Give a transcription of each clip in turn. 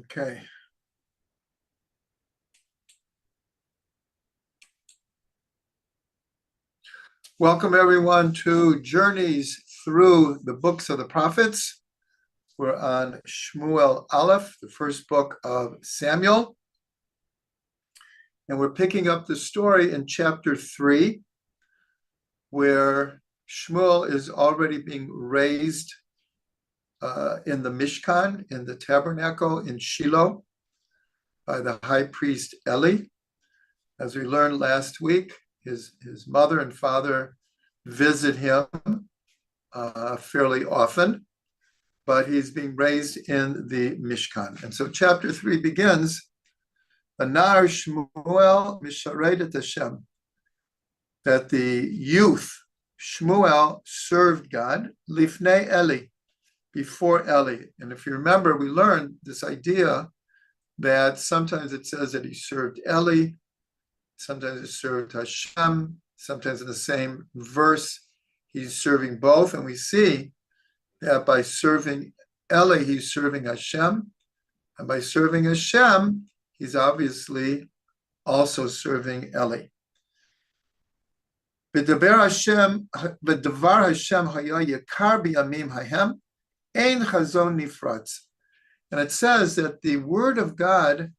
Okay. Welcome everyone to Journeys Through the Books of the Prophets. We're on Shmuel Aleph, the first book of Samuel. And we're picking up the story in chapter 3, where Shmuel is already being raised in the Mishkan, in the tabernacle in Shiloh, by the high priest Eli. As we learned last week, his mother and father visit him fairly often, but he's being raised in the Mishkan. And so chapter 3 begins, Anar Shmuel Misharet et Hashem, that the youth, Shmuel, served God, Lifnei Eli, before Eli. And if you remember, we learned this idea that sometimes it says that he served Eli, sometimes it served Hashem, sometimes in the same verse, he's serving both. And we see that by serving Eli, he's serving Hashem. And by serving Hashem, he's obviously also serving Eli. V'davar Hashem haya yakar biyamim hahem, ein chazon nifratz. And it says that the word of God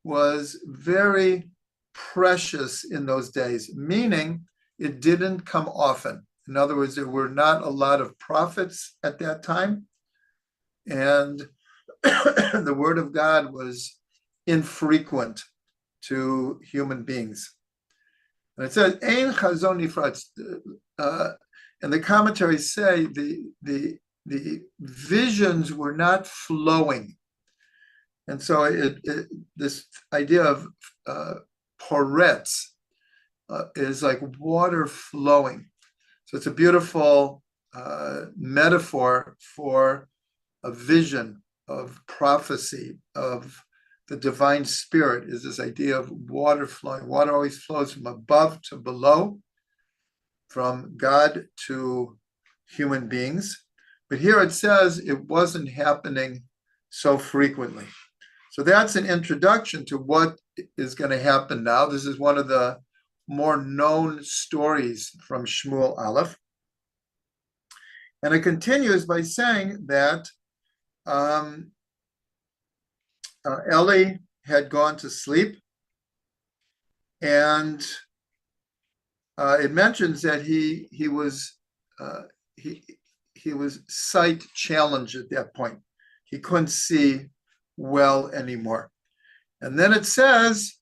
was very precious in those days, meaning it didn't come often. In other words, there were not a lot of prophets at that time, and the word of God was infrequent to human beings. And it says, Ein chazon nifratz, and the commentaries say the visions were not flowing. And so this idea of poretz is like water flowing. So it's a beautiful metaphor for a vision of prophecy, of the divine spirit, is this idea of water flowing. Water always flows from above to below, from God to human beings. But here it says it wasn't happening so frequently. So that's an introduction to what is going to happen now. This is one of the more known stories from Shmuel Aleph. And it continues by saying that Eli had gone to sleep, and it mentions that he was sight challenged at that point. He couldn't see well anymore. And then it says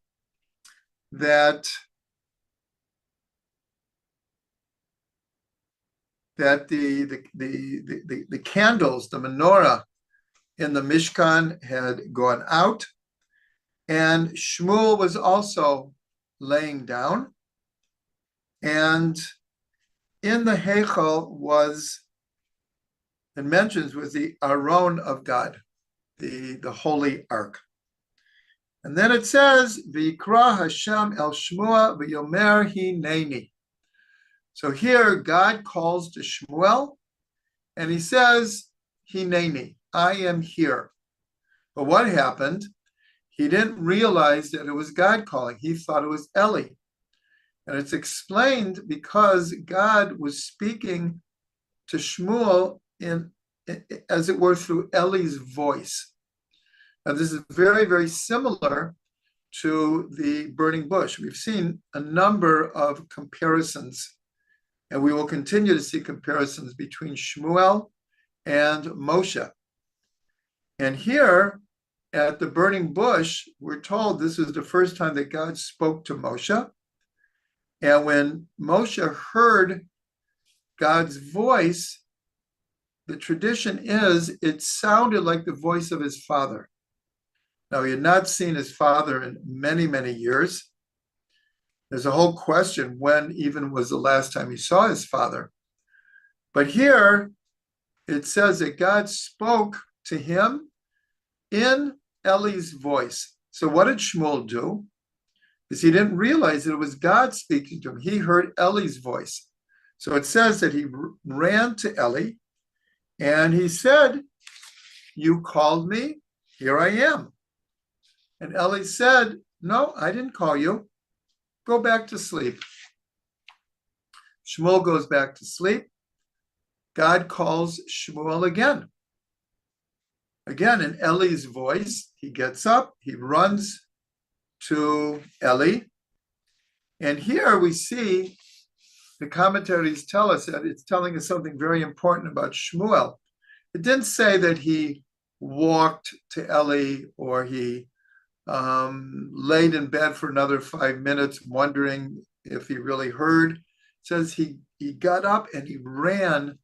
that the candles, the menorah in the Mishkan had gone out, and Shmuel was also laying down, and in the Heichal was, it mentions, was the Aron of God, the Holy Ark. And then it says, V'yikra Hashem el Shmuel v'yomer hineni. So here God calls to Shmuel, and he says, Hineni, I am here. But what happened? He didn't realize that it was God calling. He thought it was Eli. And it's explained because God was speaking to Shmuel as it were through Eli's voice. Now this is very, very similar to the burning bush. We've seen a number of comparisons, and we will continue to see comparisons between Shmuel and Moshe. And here at the burning bush, we're told this is the first time that God spoke to Moshe. And when Moshe heard God's voice, the tradition is it sounded like the voice of his father. Now, he had not seen his father in many, many years. There's a whole question when even was the last time he saw his father. But here it says that God spoke to him in Eli's voice. So what did Shmuel do? Because he didn't realize that it was God speaking to him. He heard Eli's voice. So it says that he ran to Eli and he said, you called me? here I am. And Eli said, no, I didn't call you. Go back to sleep. Shmuel goes back to sleep. God calls Shmuel again. Again, in Eli's voice, he gets up, he runs to Eli. And here we see the commentaries tell us that it's telling us something very important about Shmuel. It didn't say that he walked to Eli or he laid in bed for another 5 minutes wondering if he really heard. It says he got up and he ran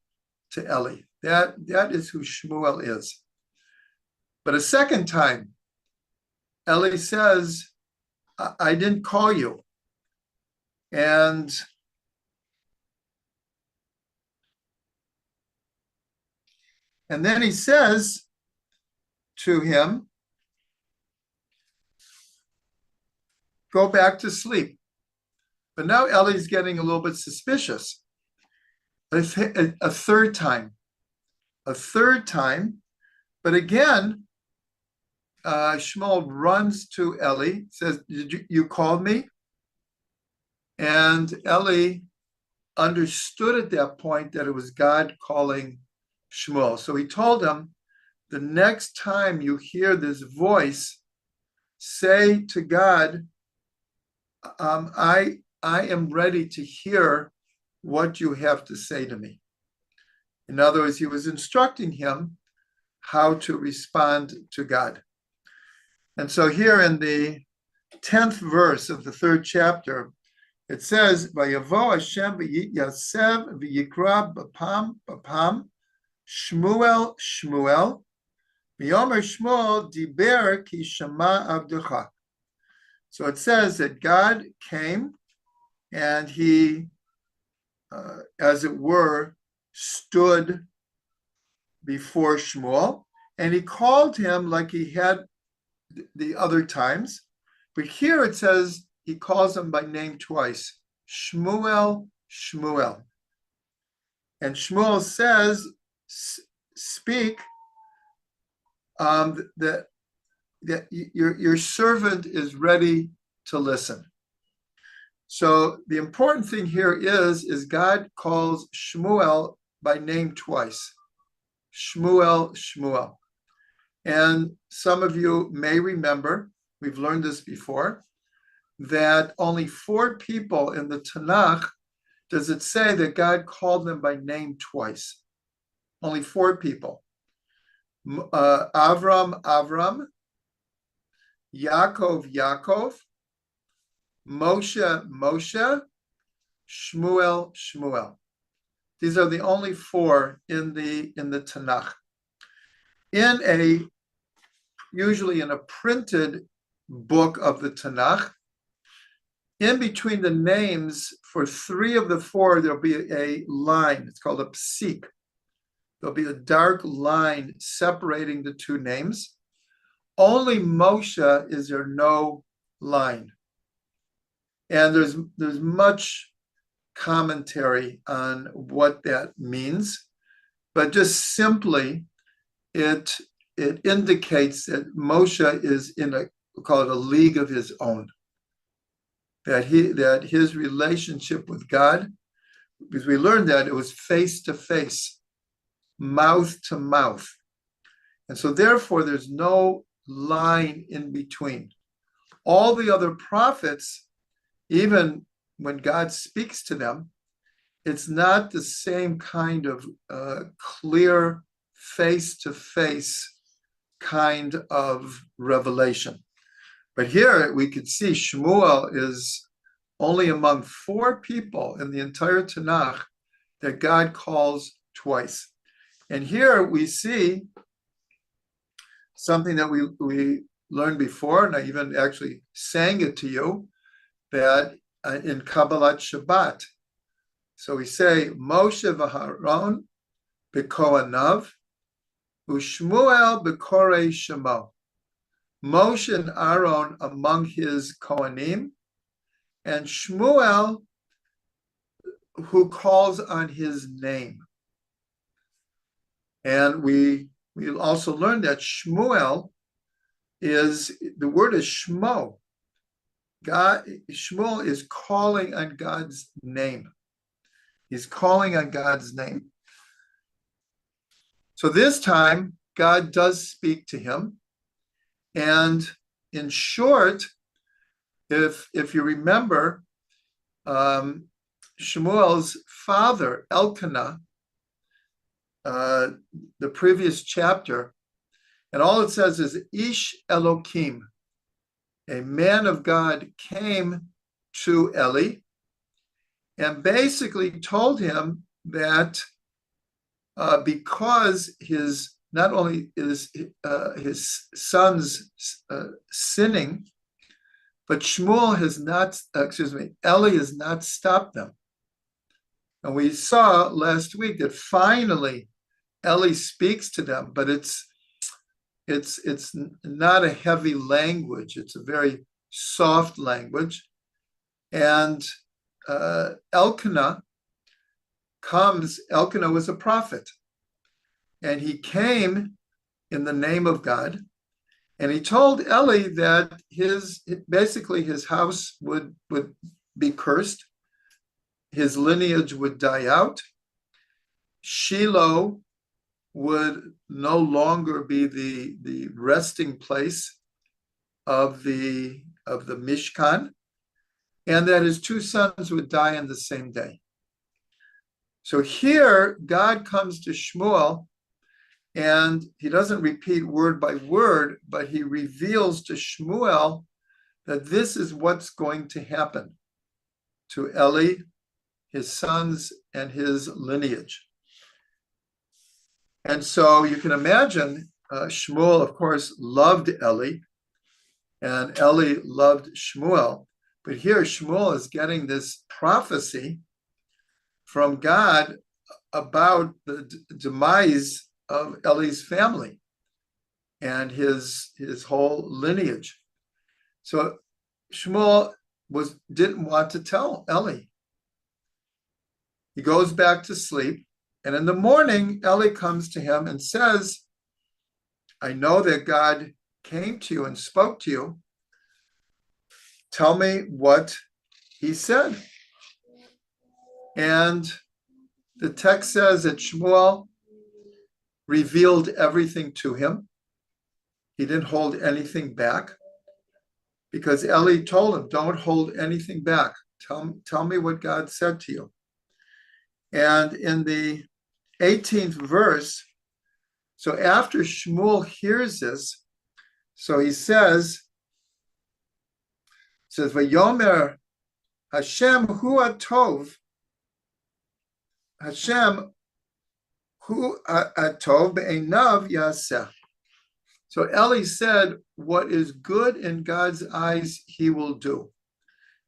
to Eli. That is who Shmuel is. But a second time, Eli says, I didn't call you. And then he says to him, go back to sleep. But now Eli's getting a little bit suspicious. A third time. But again, Shmuel runs to Eli, says, you called me? And Eli understood at that point that it was God calling Shmuel. So he told him, the next time you hear this voice, say to God, I am ready to hear what you have to say to me. In other words, he was instructing him how to respond to God. And so here in the 10th verse of the 3rd chapter, it says, Vayavo Hashem v'yasev v'yikra b'pam Shmuel Shmuel v'yomer Shmuel diber ki shama avdecha. So it says that God came and he, as it were, stood before Shmuel, and he called him like he had the other times. But here it says he calls him by name twice, Shmuel, Shmuel. And Shmuel says, speak, that your servant is ready to listen. So the important thing here is God calls Shmuel by name twice. Shmuel, Shmuel. And some of you may remember, we've learned this before, that only 4 people in the Tanakh does it say that God called them by name twice. Only 4 people. Avram, Avram, Yaakov, Yaakov, Moshe, Moshe, Shmuel, Shmuel. These are the only 4 in the Tanakh. Usually in a printed book of the Tanakh, in between the names for 3 of the 4, there'll be a line. It's called a psik. There'll be a dark line separating the 2 names. Only Moshe is there no line. And there's much commentary on what that means, but just simply it indicates that Moshe is in we'll call it a league of his own. That his relationship with God, because we learned that it was face to face, mouth to mouth. And so therefore there's no line in between. All the other prophets, even when God speaks to them, it's not the same kind of clear face-to-face kind of revelation. But here we could see Shmuel is only among 4 people in the entire Tanakh that God calls twice. And here we see something that we learned before, and I even actually sang it to you, that in Kabbalat Shabbat. So we say, Moshe v'Haron b'kohanav, u'Shmuel b'korei shemo. Moshe and Aaron among his Kohanim, and Shmuel who calls on his name. And we also learned that Shmuel is the word is Shmo. Shmuel is calling on God's name. He's calling on God's name. So this time, God does speak to him. And in short, if you remember, Shmuel's father, Elkanah, the previous chapter, and all it says is Ish Elokim, a man of God came to Eli and basically told him that because not only is his son's sinning, but Shmuel has not, Eli has not stopped them. And we saw last week that finally Eli speaks to them, but it's not a heavy language. It's a very soft language. And Elkanah was a prophet. And he came in the name of God. And he told Eli that his house would be cursed. His lineage would die out. Shiloh would no longer be the resting place of the Mishkan, and that his two sons would die on the same day. So here, God comes to Shmuel, and he doesn't repeat word by word, but he reveals to Shmuel that this is what's going to happen to Eli, his sons, and his lineage. And so you can imagine Shmuel, of course, loved Eli, and Eli loved Shmuel. But here Shmuel is getting this prophecy from God about the demise of Eli's family and his whole lineage. So Shmuel didn't want to tell Eli. He goes back to sleep, and in the morning, Eli comes to him and says, I know that God came to you and spoke to you. Tell me what he said. And the text says that Shmuel revealed everything to him. He didn't hold anything back because Eli told him, don't hold anything back. Tell me what God said to you. And in the 18th verse, so after Shmuel hears this, so he says, Vayomer Hashem hu atov, Hashem hu atov be'einav yaseh. So Eli said, what is good in God's eyes, he will do.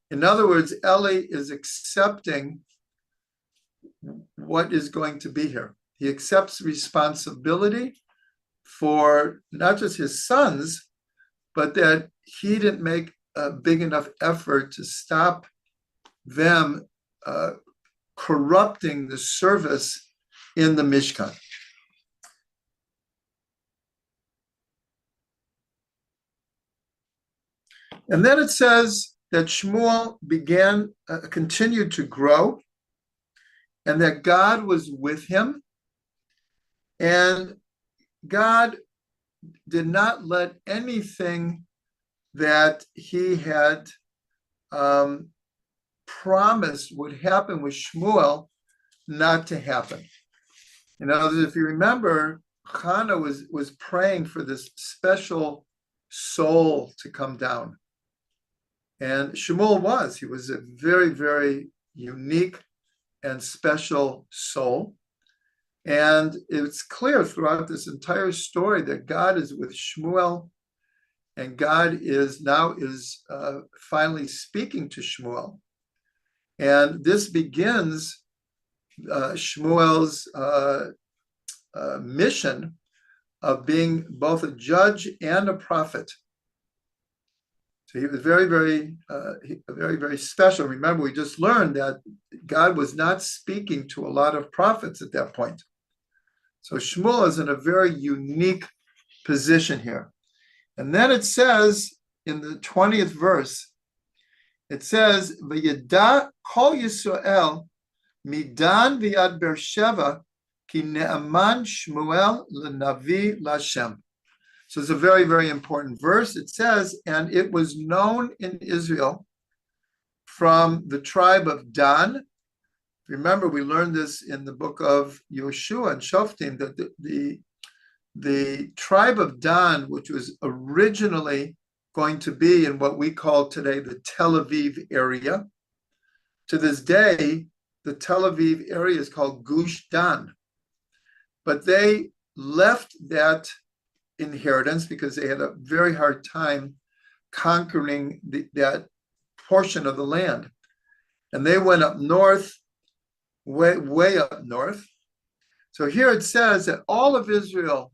In other words, Eli is accepting what is going to be here. He accepts responsibility for not just his sons, but that he didn't make a big enough effort to stop them corrupting the service in the Mishkan. And then it says that Shmuel continued to grow, and that God was with him, and God did not let anything that he had promised would happen with Shmuel not to happen. In other words, if you remember, Hannah was praying for this special soul to come down. And Shmuel he was a very, very unique and special soul. And it's clear throughout this entire story that God is with Shmuel, and God is finally speaking to Shmuel. And this begins Shmuel's mission of being both a judge and a prophet. So he was very, very special. Remember, we just learned that God was not speaking to a lot of prophets at that point. So Shmuel is in a very unique position here. And then it says in the 20th verse, it says, V'yada kol Yisrael midan v'yad Beersheva ki ne'aman Shmuel l'navi l'Hashem. So it's a very, very important verse. It says, and it was known in Israel from the tribe of Dan. Remember, we learned this in the book of Yoshua and Shoftim, that the tribe of Dan, which was originally going to be in what we call today the Tel Aviv area, to this day, the Tel Aviv area is called Gush Dan. But they left that inheritance because they had a very hard time conquering that portion of the land. And they went up north, way up north. So here it says that all of Israel,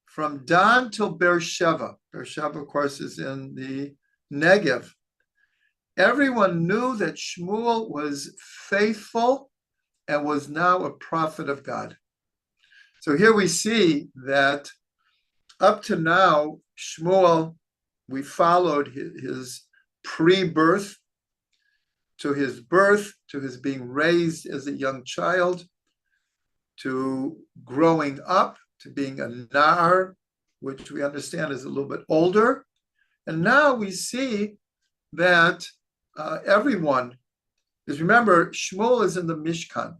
from Dan till Beersheva, Beersheva, of course, is in the Negev, everyone knew that Shmuel was faithful and was now a prophet of God. So here we see that up to now, Shmuel, we followed his pre-birth, to his birth, to his being raised as a young child, to growing up, to being a nar, which we understand is a little bit older. And now we see that everyone, because remember, Shmuel is in the Mishkan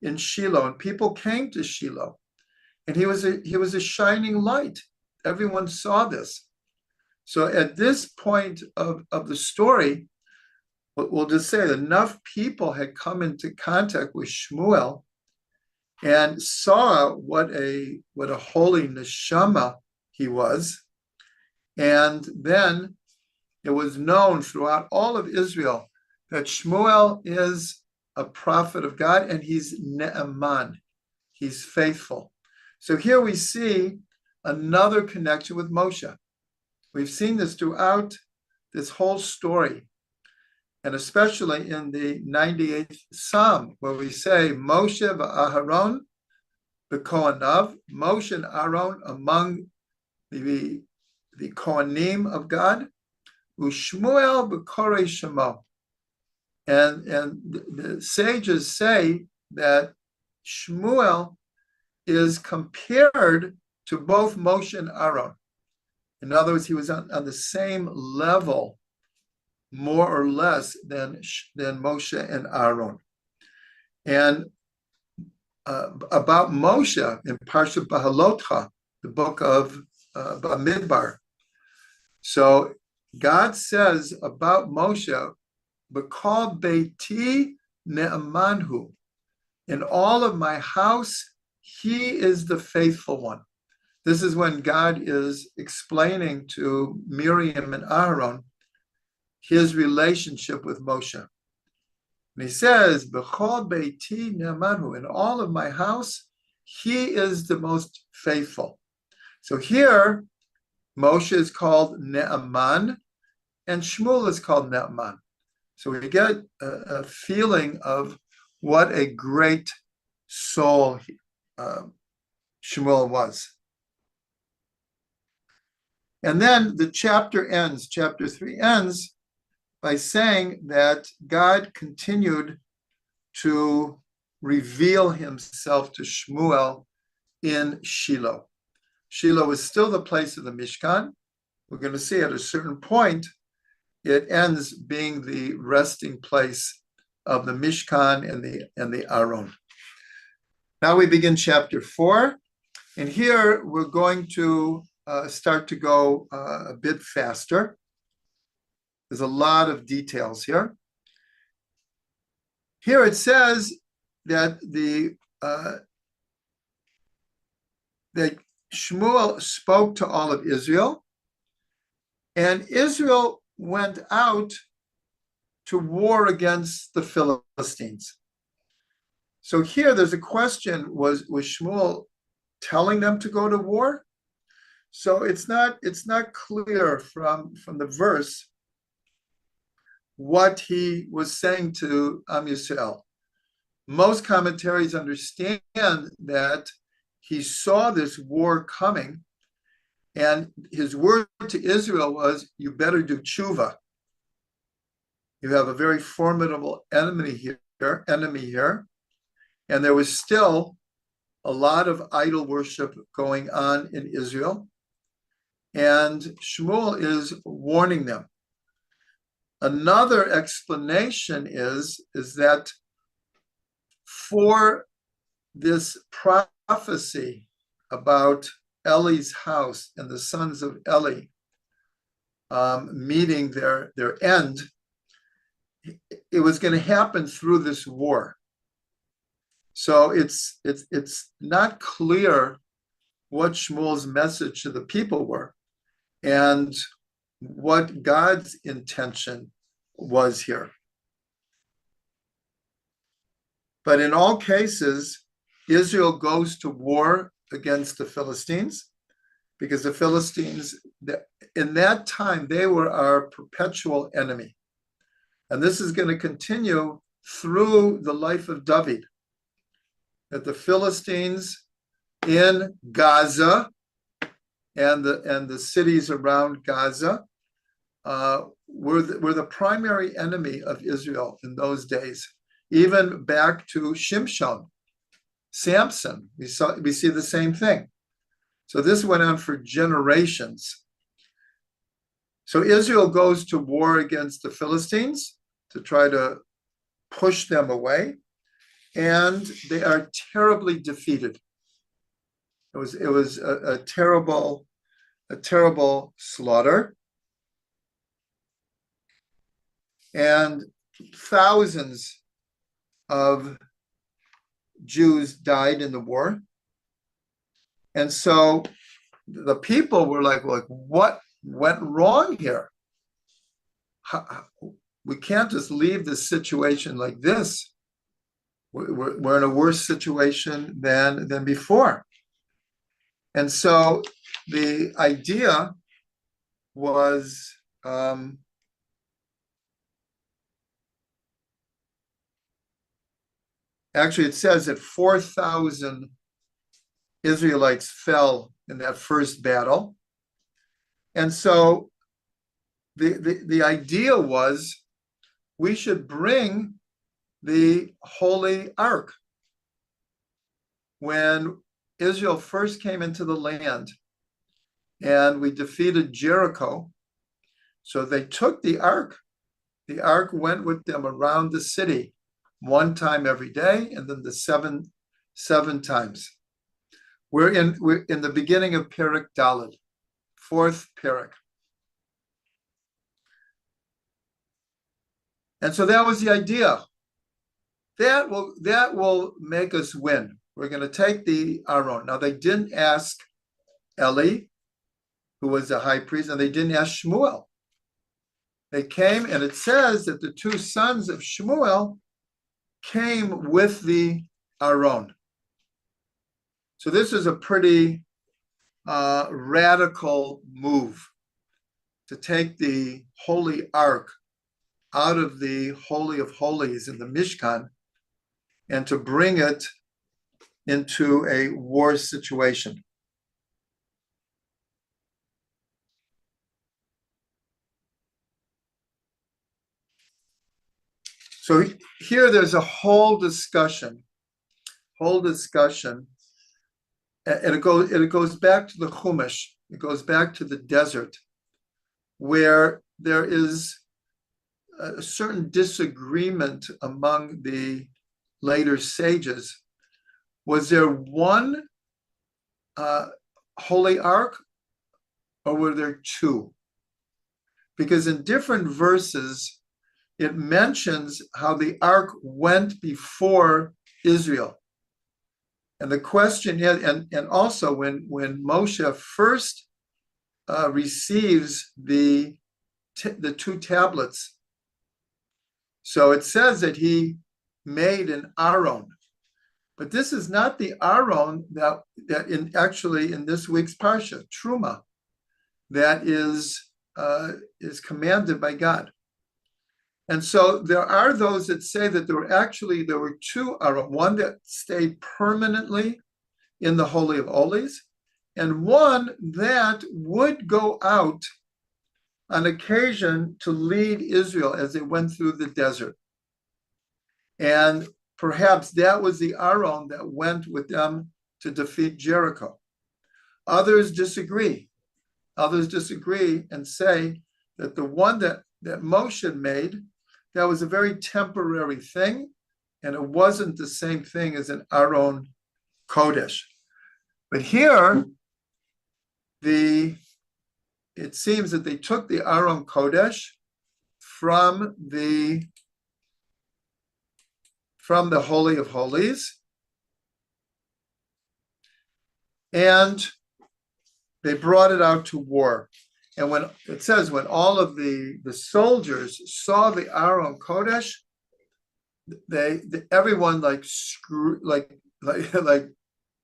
in Shiloh, and people came to Shiloh, and he was a shining light. Everyone saw this. So at this point of the story, we'll just say that enough people had come into contact with Shmuel and saw what a holy neshama he was. And then it was known throughout all of Israel that Shmuel is a prophet of God, and he's ne'eman, he's faithful. So here we see another connection with Moshe. We've seen this throughout this whole story, and especially in the 98th Psalm, where we say, Moshe v'Aharon b'Kohanav, Moshe and Aaron among the Kohanim of God, u'Shmuel b'Korei Shemo. And the sages say that Shmuel is compared to both Moshe and Aaron. In other words, he was on the same level, more or less, than Moshe and Aaron. And about Moshe in Parshat Bahalotcha, the book of Bamidbar. So God says about Moshe, B'kol beiti ne'amanhu, in all of my house, he is the faithful one. This is when God is explaining to Miriam and Aaron his relationship with Moshe. And he says, B'chol beiti ne'amanhu, in all of my house, he is the most faithful. So here, Moshe is called Ne'aman, and Shmuel is called Ne'aman. So we get a feeling of what a great soul Shmuel was. And then the chapter 3 ends by saying that God continued to reveal himself to Shmuel in Shiloh. Shiloh is still the place of the Mishkan. We're going to see at a certain point, it ends being the resting place of the Mishkan and the Aron. Now we begin chapter 4, and here we're going to start to go a bit faster. There's a lot of details here. Here it says that that Shmuel spoke to all of Israel, and Israel went out to war against the Philistines. So here there's a question, was Shmuel telling them to go to war? So it's not clear from the verse what he was saying to Am Yisrael. Most commentaries understand that he saw this war coming, And his word to Israel was, you better do tshuva. You have a very formidable enemy here. And there was still a lot of idol worship going on in Israel. And Shmuel is warning them. Another explanation is that for this prophecy about Eli's house and the sons of Eli meeting their end, it was going to happen through this war. So it's not clear what Shmuel's message to the people were and what God's intention was here. But in all cases, Israel goes to war against the Philistines, because the Philistines, in that time, they were our perpetual enemy. And this is going to continue through the life of David, that the Philistines in Gaza and the cities around Gaza were the primary enemy of Israel in those days, even back to Shimshon, Samson. We see the same thing. So this went on for generations. So Israel goes to war against the Philistines to try to push them away, and they are terribly defeated. It was a terrible slaughter, and thousands of Jews died in the war. And so the people were like, what went wrong here? We can't just leave this situation like this. We're in a worse situation than before. And so the idea was actually, it says that 4,000 Israelites fell in that first battle. And so the idea was we should bring the Holy Ark. When Israel first came into the land and we defeated Jericho, so they took the Ark. The Ark went with them around the city one time every day, and then the seven times. We're in the beginning of Perek Daled, fourth Perek. And so that was the idea. That will make us win. We're going to take the Aaron. Now, they didn't ask Eli, who was the high priest, and they didn't ask Shmuel. They came, and it says that the two sons of Shmuel came with the Aaron. So this is a pretty radical move to take the Holy Ark out of the Holy of Holies in the Mishkan and to bring it into a war situation. So here there's a whole discussion, and it goes back to the Chumash. It goes back to the desert, where there is a certain disagreement among the later sages. Was there one Holy Ark, or were there two? Because in different verses, it mentions how the Ark went before Israel. And the question is, and also when Moshe first receives the two tablets, so it says that he made an Aaron, but this is not the Aaron that in this week's Parsha, Truma, that is commanded by God. And so there are those that say that there were two Aaron, one that stayed permanently in the Holy of Holies, and one that would go out on occasion to lead Israel as they went through the desert. And perhaps that was the Aaron that went with them to defeat Jericho. Others disagree. Others disagree and say that the one that Moshe made, that was a very temporary thing, and it wasn't the same thing as an Aaron Kodesh. But here, it seems that they took the Aaron Kodesh from the Holy of Holies, and they brought it out to war. And when it says, when all of the soldiers saw the Aaron Kodesh, everyone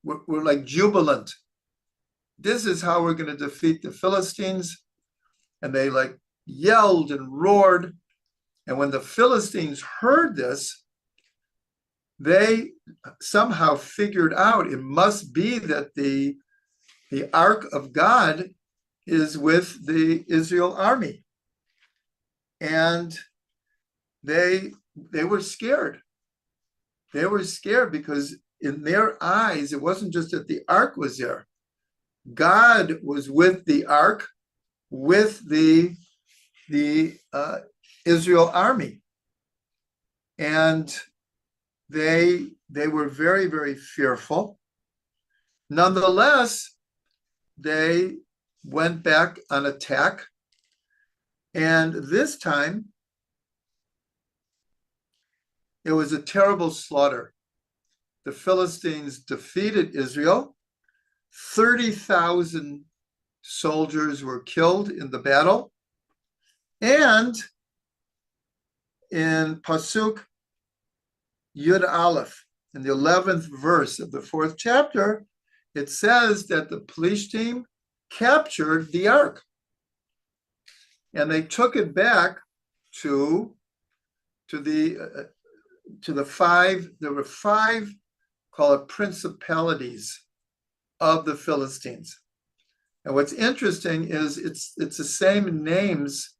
were like jubilant. This is how we're going to defeat the Philistines. And they like yelled and roared. And when the Philistines heard this, they somehow figured out it must be that the Ark of God is with the Israel army. And they were scared. They were scared because in their eyes, it wasn't just that the Ark was there. God was with the Ark, with the Israel army. And they were very, very fearful. Nonetheless, they went back on attack. And this time, it was a terrible slaughter. The Philistines defeated Israel. 30,000 soldiers were killed in the battle. And in Pasuk Yud Aleph, in the 11th verse of the 4th chapter, it says that the police team captured the ark. And they took it back to the five, there were five, call it principalities of the Philistines. And what's interesting is it's the same names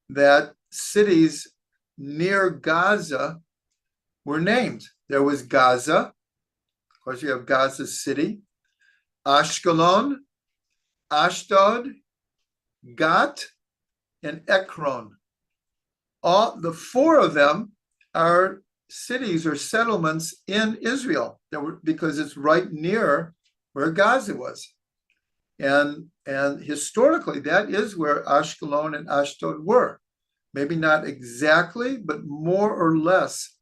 that cities near Gaza were named. There was Gaza, of course you have Gaza City, Ashkelon, Ashdod, Gat, and Ekron. All the four of them are cities or settlements in Israel because it's right near where Gaza was. And historically, that is where Ashkelon and Ashdod were. Maybe not exactly, but more or less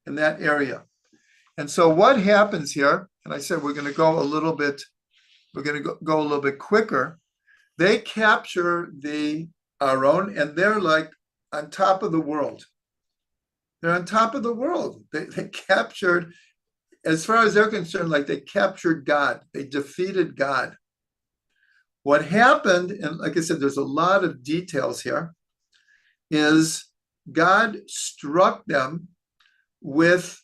in that area. And so what happens here, and I said we're going to go a little bit quicker. They capture the Aaron, and they're like on top of the world. They're on top of the world. They captured, as far as they're concerned, like they captured God. They defeated God. What happened, and like I said, there's a lot of details here, is God struck them with,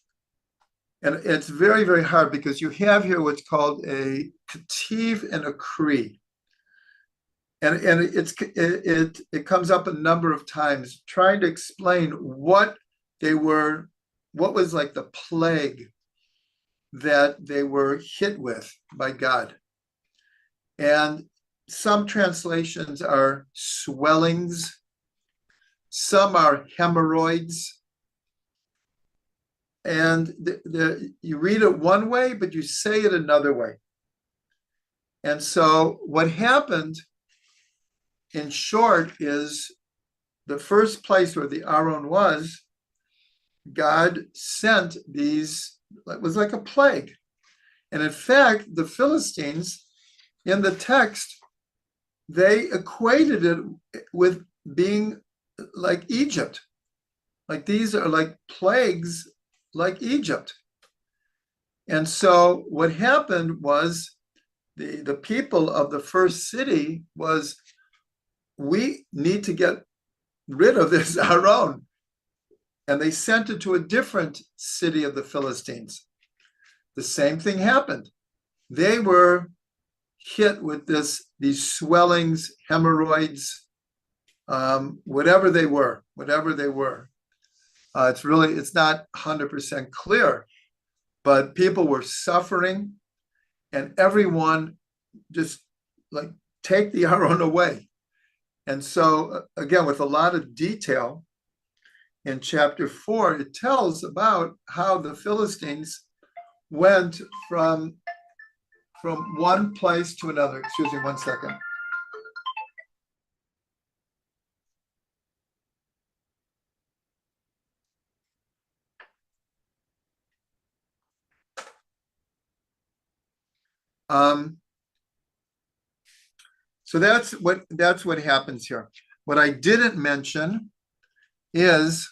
and it's very, very hard because you have here what's called a kativ and a kri. And it comes up a number of times trying to explain what was like the plague that they were hit with by God. And some translations are swellings, some are hemorrhoids. And you read it one way, but you say it another way. And so what happened, in short, is the first place where the Aaron was, God sent these, it was like a plague. And in fact, the Philistines, in the text, they equated it with being like Egypt. Like these are like plagues like Egypt. And so what happened was the people of the first city was, we need to get rid of this Aaron. And they sent it to a different city of the Philistines. The same thing happened. They were hit with these swellings, hemorrhoids, whatever they were. It's not 100% clear, but people were suffering, and everyone just like, take the Aron away. And so again, with a lot of detail in chapter 4, it tells about how the Philistines went from one place to another. Excuse me 1 second. So that's what happens here. What I didn't mention is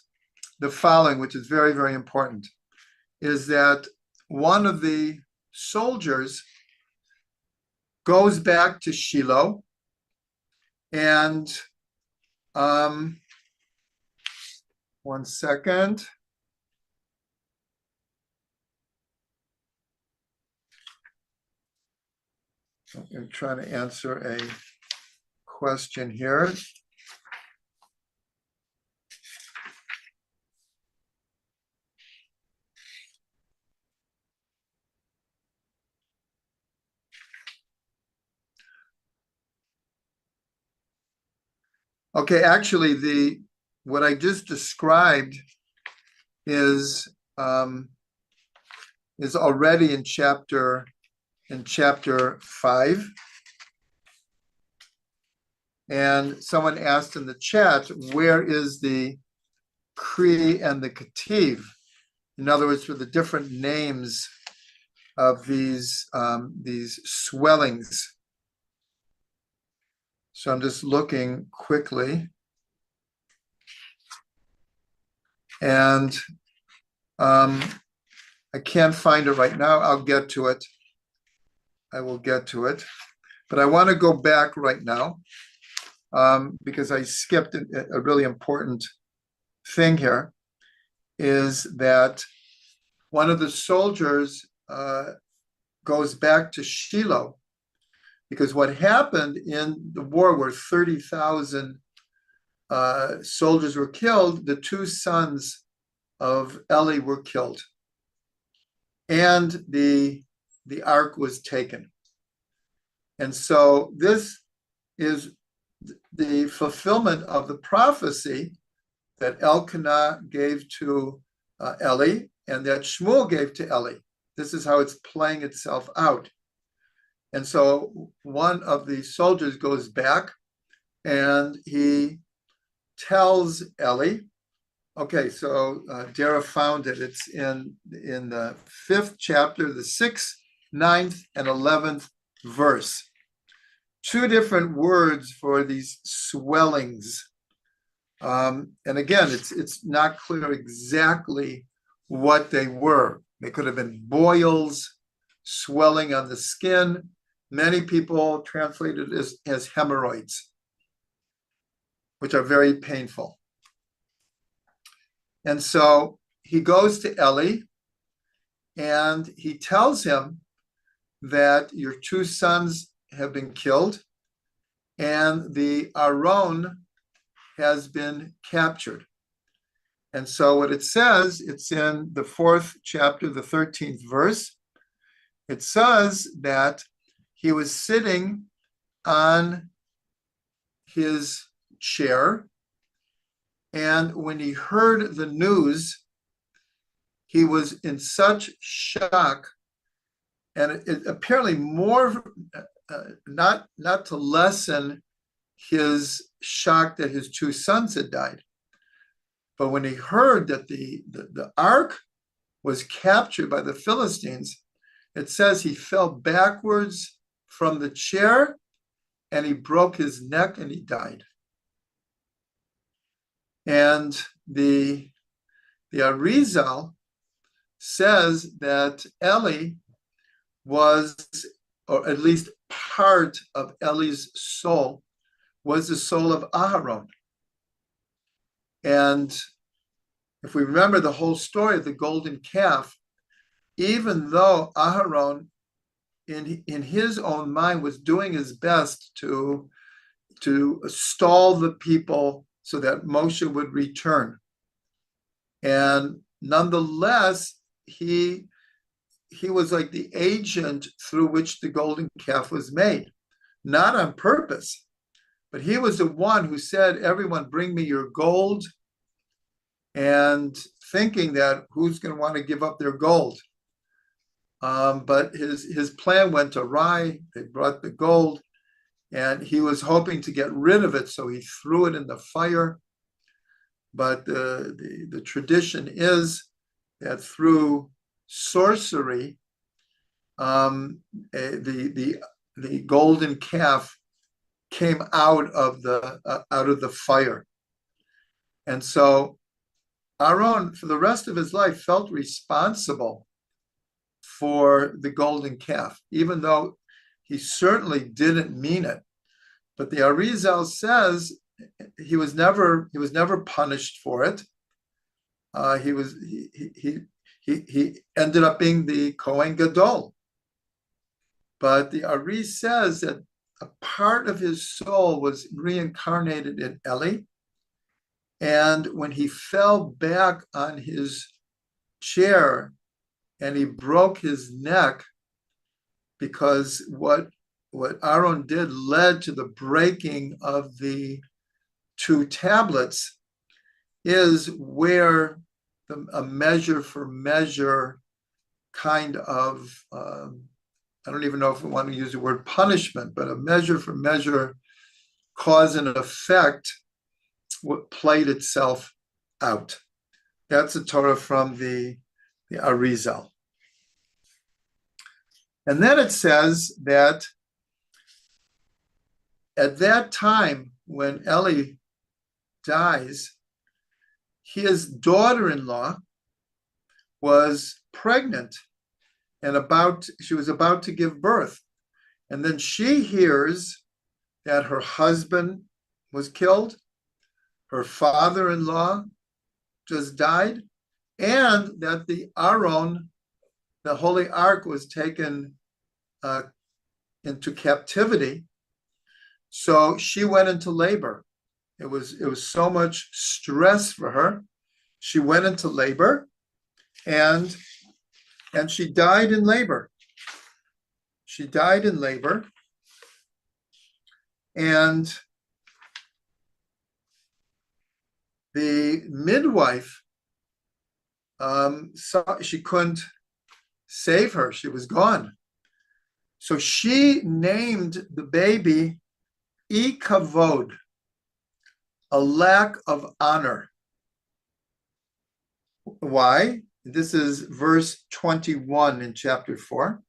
the following, which is very, very important, is that one of the soldiers goes back to Shiloh, and 1 second. I'm trying to answer a question here. Okay, actually, what I just described is already in chapter 5. And someone asked in the chat, where is the Kri and the Kativ? In other words, for the different names of these swellings. So I'm just looking quickly. And I can't find it right now. I'll get to it. I will get to it. But I want to go back right now because I skipped a really important thing here, is that one of the soldiers goes back to Shiloh, because what happened in the war where 30,000 soldiers were killed, the 2 sons of Eli were killed, and the ark was taken. And so this is the fulfillment of the prophecy that Elkanah gave to Eli and that Shmuel gave to Eli. This is how it's playing itself out. And so one of the soldiers goes back and he tells Eli, okay, so Dara found it. It's in the 5th chapter, the 6th, 9th, and 11th verse. 2 different words for these swellings. And again, it's not clear exactly what they were. They could have been boils, swelling on the skin. Many people translate it as hemorrhoids, which are very painful. And so he goes to Eli and he tells him that your 2 sons have been killed and the Aron has been captured. And so what it says, it's in the 4th chapter, the 13th verse. It says that he was sitting on his chair, and when he heard the news, he was in such shock, and it apparently more, not to lessen his shock that his 2 sons had died, but when he heard that the ark was captured by the Philistines, it says he fell backwards from the chair and he broke his neck and he died. And the Arizal says that Eli was, or at least part of Eli's soul, was the soul of Aharon. And if we remember the whole story of the golden calf, even though Aharon in his own mind was doing his best to stall the people so that Moshe would return. And nonetheless, he was like the agent through which the golden calf was made, not on purpose, but he was the one who said, everyone bring me your gold, and thinking that who's going to want to give up their gold. But his plan went awry. They brought the gold, and he was hoping to get rid of it, so he threw it in the fire. But the tradition is that through sorcery, the golden calf came out of the fire, and so Aaron, for the rest of his life, felt responsible for the golden calf, even though he certainly didn't mean it. But the Arizal says he was never punished for it. He ended up being the Kohen Gadol. But the Ari says that a part of his soul was reincarnated in Eli. And when he fell back on his chair and he broke his neck, because what Aaron did led to the breaking of the 2 tablets, is where a measure for measure kind of, I don't even know if we want to use the word punishment, but a measure for measure cause and effect what played itself out. That's a Torah from the Arizal. And then it says that at that time when Eli dies, his daughter-in-law was pregnant and she was about to give birth. And then she hears that her husband was killed, her father-in-law just died, and that the Aron, the Holy Ark, was taken into captivity. So she went into labor. It was so much stress for her. She went into labor, and she died in labor. She died in labor, and the midwife saw she couldn't save her. She was gone. So she named the baby Ikavod, a lack of honor. Why? This is verse 21 in chapter 4.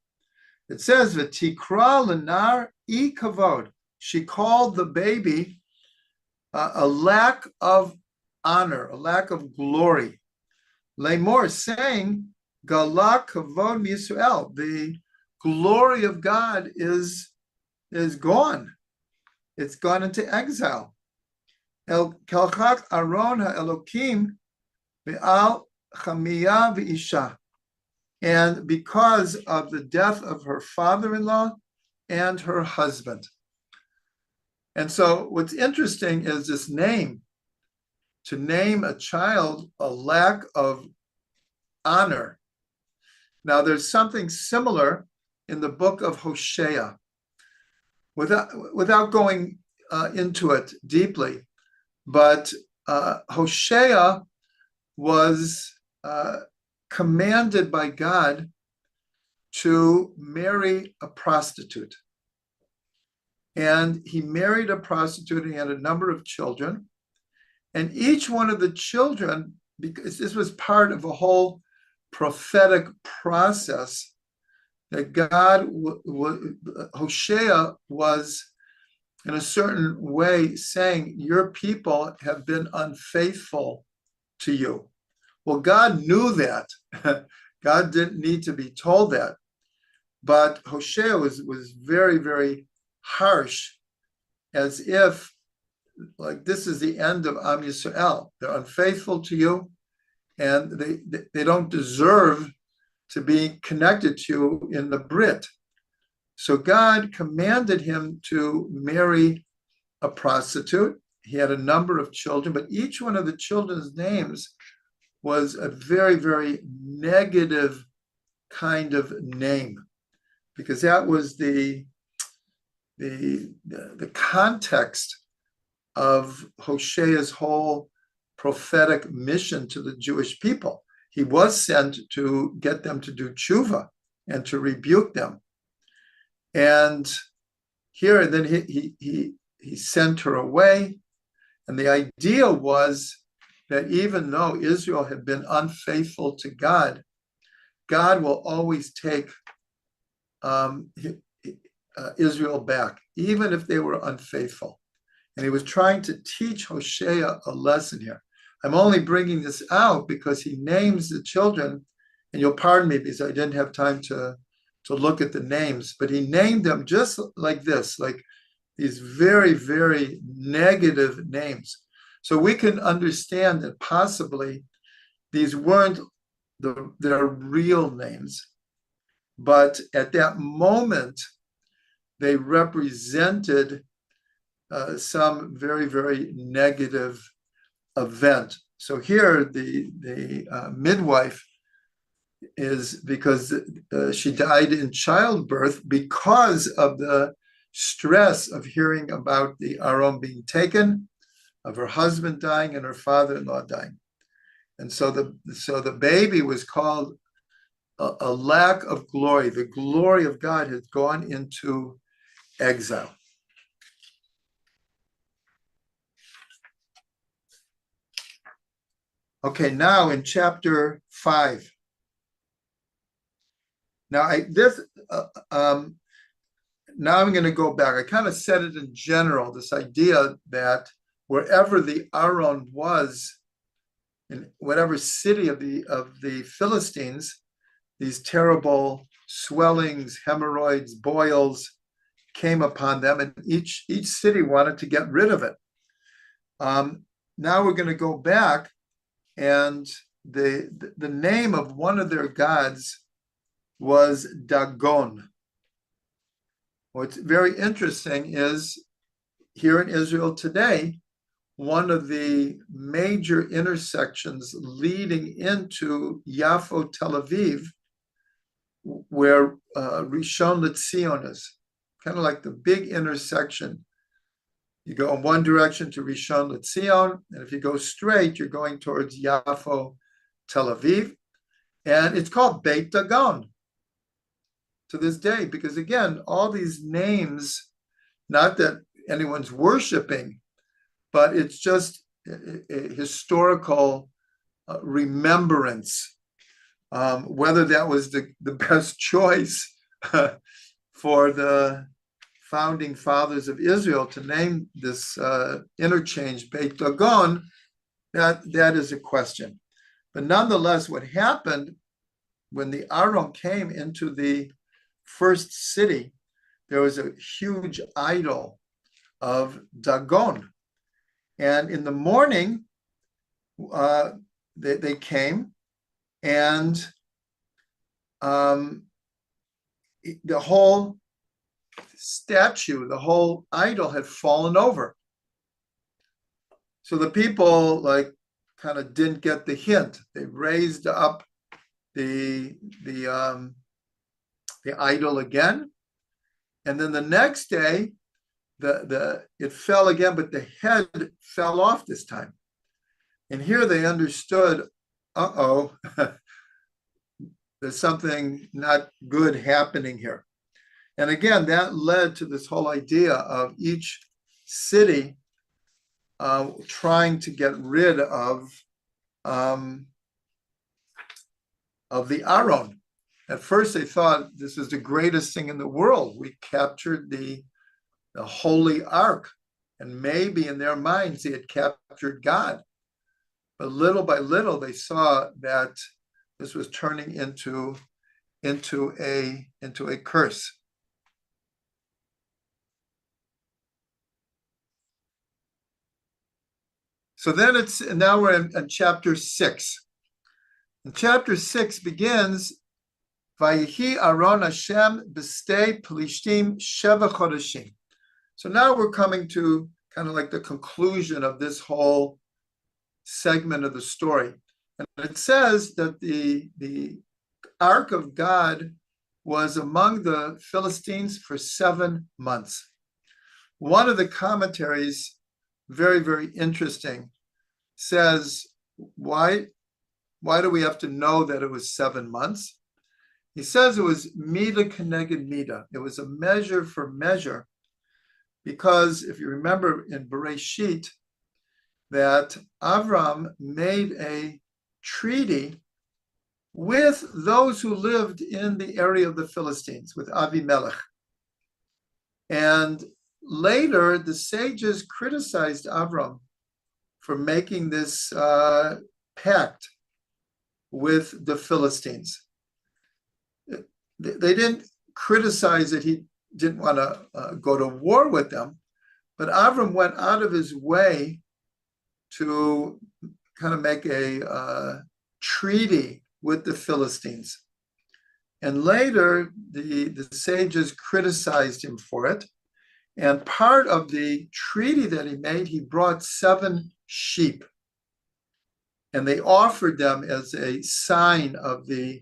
It says, V'tikra l'nar Ikavod. She called the baby a lack of honor, a lack of glory. Lemor, saying, Gala kavod Yisrael, the glory of God is gone. It's gone into exile. El kalchak Aron ha'elokim ve'al chamiyah ve'isha. And because of the death of her father-in-law and her husband. And so what's interesting is this name. To name a child a lack of honor. Now, there's something similar in the book of Hosea. Without going into it deeply, but Hosea was commanded by God to marry a prostitute. And he married a prostitute, and he had a number of children. And each one of the children, because this was part of a whole prophetic process, that God, Hosea was in a certain way saying, your people have been unfaithful to you. Well, God knew that. God didn't need to be told that. But Hosea was very, very harsh, as if, like, this is the end of Am Yisrael. They're unfaithful to you, and they don't deserve to be connected to you in the Brit. So God commanded him to marry a prostitute. He had a number of children, but each one of the children's names was a very, very negative kind of name, because that was the context of Hosea's whole prophetic mission to the Jewish people. He was sent to get them to do tshuva and to rebuke them. And here, then he sent her away. And the idea was that even though Israel had been unfaithful to God, God will always take Israel back, even if they were unfaithful. And he was trying to teach Hosea a lesson here. I'm only bringing this out because he names the children, and you'll pardon me because I didn't have time to look at the names, but he named them just like this, like these very, very negative names. So we can understand that possibly these weren't their real names, but at that moment, they represented some very, very negative event. So here, the midwife is because she died in childbirth because of the stress of hearing about the Aron being taken, of her husband dying, and her father-in-law dying. And so the baby was called a lack of glory. The glory of God had gone into exile. Okay, now in chapter 5. Now now I'm going to go back. I kind of said it in general, this idea that wherever the Aron was, in whatever city of the Philistines, these terrible swellings, hemorrhoids, boils came upon them, and each city wanted to get rid of it. Now we're going to go back, and the name of one of their gods was Dagon. What's very interesting is here in Israel today, one of the major intersections leading into Yafo, Tel Aviv, where Rishon LeZion is, kind of like the big intersection. You go in one direction to Rishon LeZion, and if you go straight, you're going towards Yafo, Tel Aviv, and it's called Beit Dagon to this day, because again, all these names, not that anyone's worshiping, but it's just a historical remembrance. Whether that was the best choice for the founding fathers of Israel to name this interchange Beit Dagon, that is a question. But nonetheless, what happened when the Aron came into the first city, there was a huge idol of Dagon. And in the morning, they came, and the whole statue, the whole idol had fallen over. So the people kind of didn't get the hint. They raised up the idol again, and then the next day, it fell again, but the head fell off this time. And here they understood, there's something not good happening here. And again, that led to this whole idea of each city trying to get rid of the Aron. At first, they thought this is the greatest thing in the world. We captured the Holy Ark, and maybe in their minds they had captured God. But little by little, they saw that this was turning into a curse. So then now we're in chapter 6. And chapter 6 begins Vayihi Aron Hashem b'stei Pelishtim sheva chodeshim. So now we're coming to kind of like the conclusion of this whole segment of the story. And it says that the ark of God was among the Philistines for 7 months. One of the commentaries, very, very interesting, says, why do we have to know that it was 7 months? He says it was mida keneged mida. It was a measure for measure, because if you remember in Bereshit, that Avram made a treaty with those who lived in the area of the Philistines, with Avimelech. And later, the sages criticized Avram for making this pact with the Philistines. They didn't criticize that he didn't want to go to war with them, but Avram went out of his way to kind of make a treaty with the Philistines. And later, the sages criticized him for it. And part of the treaty that he made, he brought 7 sheep. And they offered them as a sign of the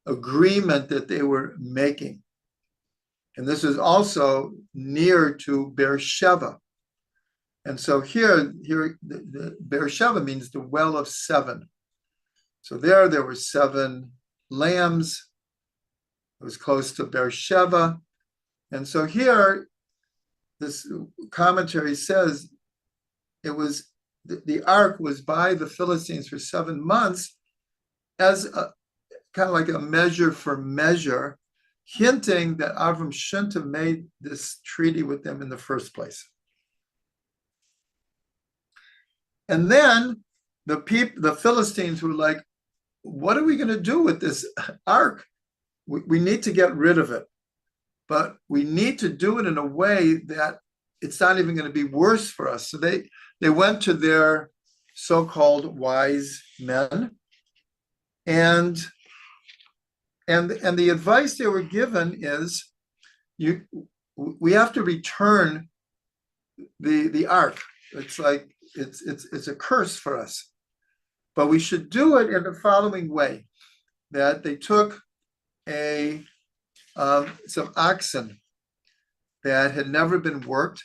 agreement that they were making. And this is also near to Beersheba. And so here the Beersheba means the well of 7. So there were 7 lambs. It was close to Beersheba. And so here, this commentary says it was the ark was by the Philistines for 7 months as a kind of like a measure for measure, hinting that Avram shouldn't have made this treaty with them in the first place. And then the Philistines were like, what are we going to do with this ark? We need to get rid of it, but we need to do it in a way that it's not even going to be worse for us. So they went to their so-called wise men, and the advice they were given is, we have to return the ark. It's like it's a curse for us, but we should do it in the following way: that they took some oxen that had never been worked,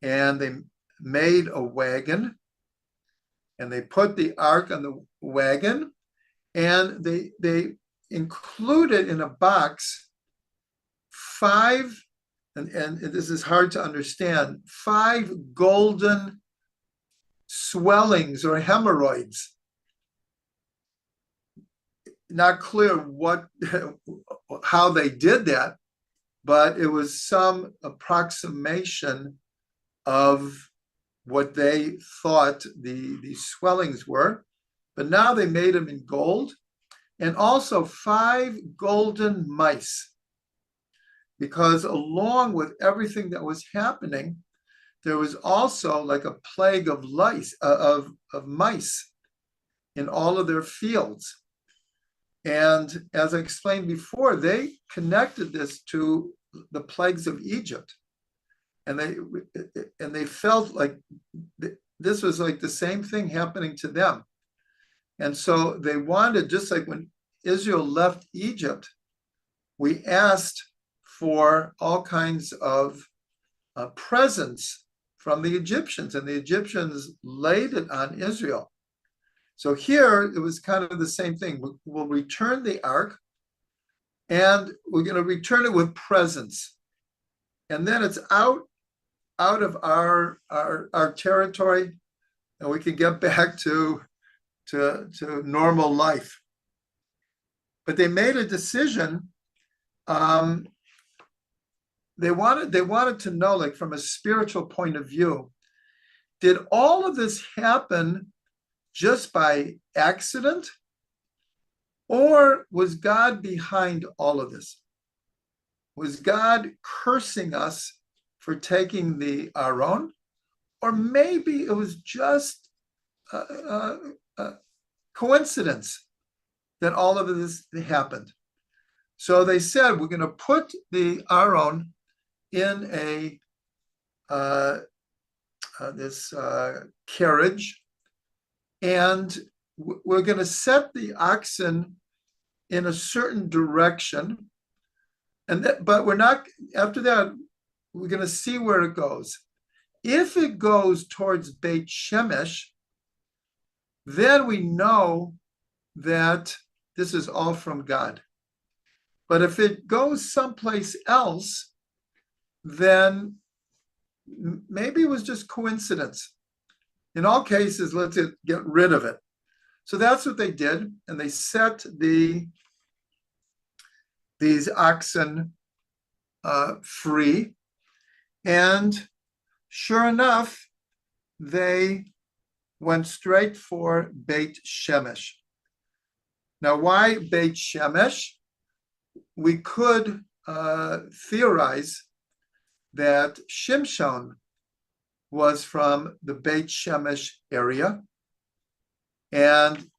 and they made a wagon, and they put the ark on the wagon, and they included in a box 5, and this is hard to understand, 5 golden swellings or hemorrhoids. Not clear how they did that, but it was some approximation of what they thought the swellings were. But now they made them in gold, and also 5 golden mice, because along with everything that was happening, there was also like a plague of lice, of mice in all of their fields. And as I explained before, they connected this to the plagues of Egypt. And they felt like this was like the same thing happening to them. And so they wanted, just like when Israel left Egypt, we asked for all kinds of presents from the Egyptians, and the Egyptians laid it on Israel. So here it was kind of the same thing. We'll return the ark, and we're going to return it with presents. And then it's out of our territory, and we can get back to normal life. But they made a decision. They wanted to know, like from a spiritual point of view, did all of this happen just by accident, or was God behind all of this? Was God cursing us for taking the Aron, or maybe it was just a coincidence that all of this happened? So they said, we're going to put the Aron in this carriage, and we're going to set the oxen in a certain direction. But we're not, after that, we're going to see where it goes. If it goes towards Beit Shemesh, then we know that this is all from God. But if it goes someplace else, then maybe it was just coincidence. In all cases, let's get rid of it. So that's what they did, and they set these oxen free, and sure enough, they went straight for Beit Shemesh. Now, why Beit Shemesh? We could theorize that Shimshon was from the Beit Shemesh area, and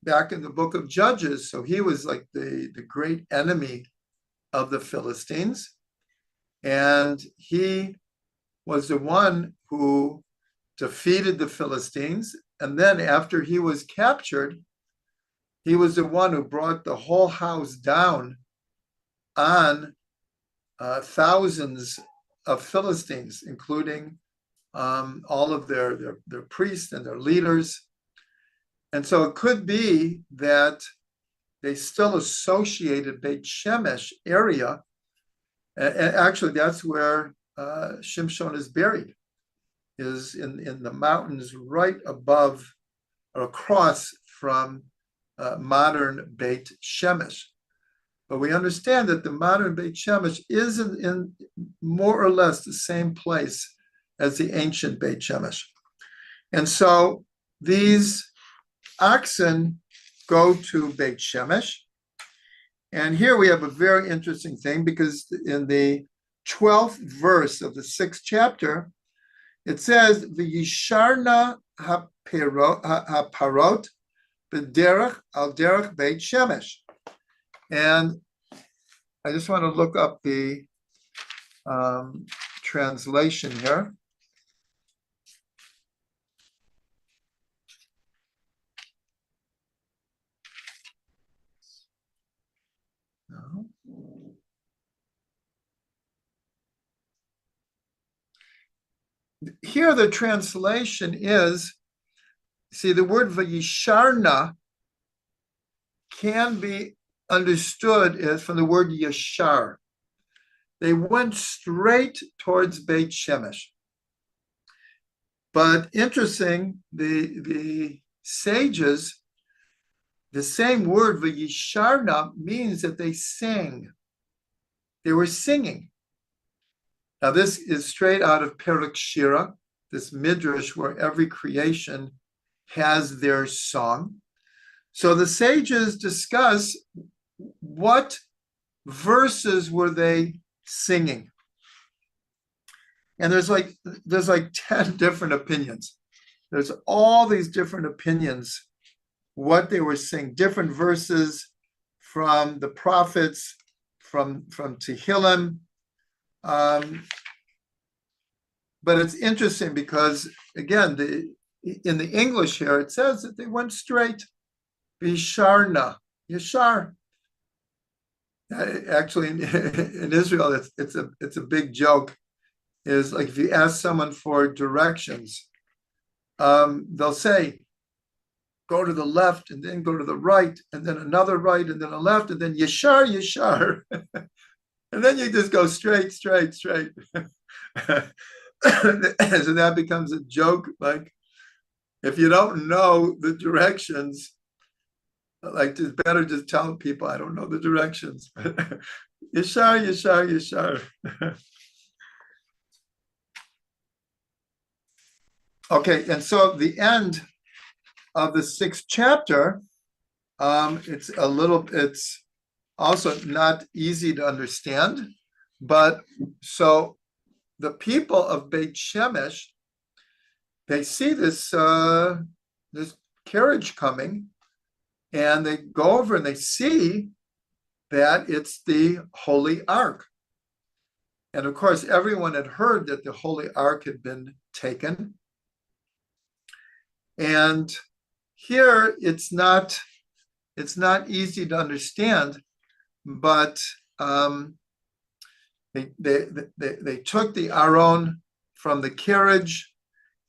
back in the book of Judges, so he was like the great enemy of the Philistines, and he was the one who defeated the Philistines, and then after he was captured, he was the one who brought the whole house down on thousands of Philistines, including all of their priests and their leaders. And so it could be that they still associated Beit Shemesh area. And actually, that's where Shimshon is buried, is in the mountains right above or across from modern Beit Shemesh. But we understand that the modern Beit Shemesh is in more or less the same place as the ancient Beit Shemesh. And so these oxen go to Beit Shemesh. And here we have a very interesting thing, because in the 12th verse of the 6th chapter, it says, V'yisharna haparot b'derech al derech Beit Shemesh. And I just want to look up the translation here. No. Here the translation is, see, the word Vayisharna can be understood as from the word Yashar. They went straight towards Beit Shemesh. But interesting, the sages, the same word Vayisharna means that they sang. They were singing. Now, this is straight out of Perek Shira, this midrash where every creation has their song. So the sages discuss what verses were they singing. And there's like 10 different opinions. There's all these different opinions, what they were singing, different verses from the prophets, from Tehillim. But it's interesting because, again, in the English here, it says that they went straight. Bisharna, Yashar. Actually, in Israel, it's a big joke. Is like if you ask someone for directions, they'll say, go to the left and then go to the right and then another right and then a left and then Yashar, Yashar. And then you just go straight. So that becomes a joke. Like, if you don't know the directions, like, it's better just tell people I don't know the directions. Yashar. Okay, and so the end of the 6th chapter, it's also not easy to understand, but so the people of Beit Shemesh, they see this carriage coming, and they go over and they see that it's the Holy Ark. And of course, everyone had heard that the Holy Ark had been taken. And here it's not easy to understand, but they took the Aron from the carriage.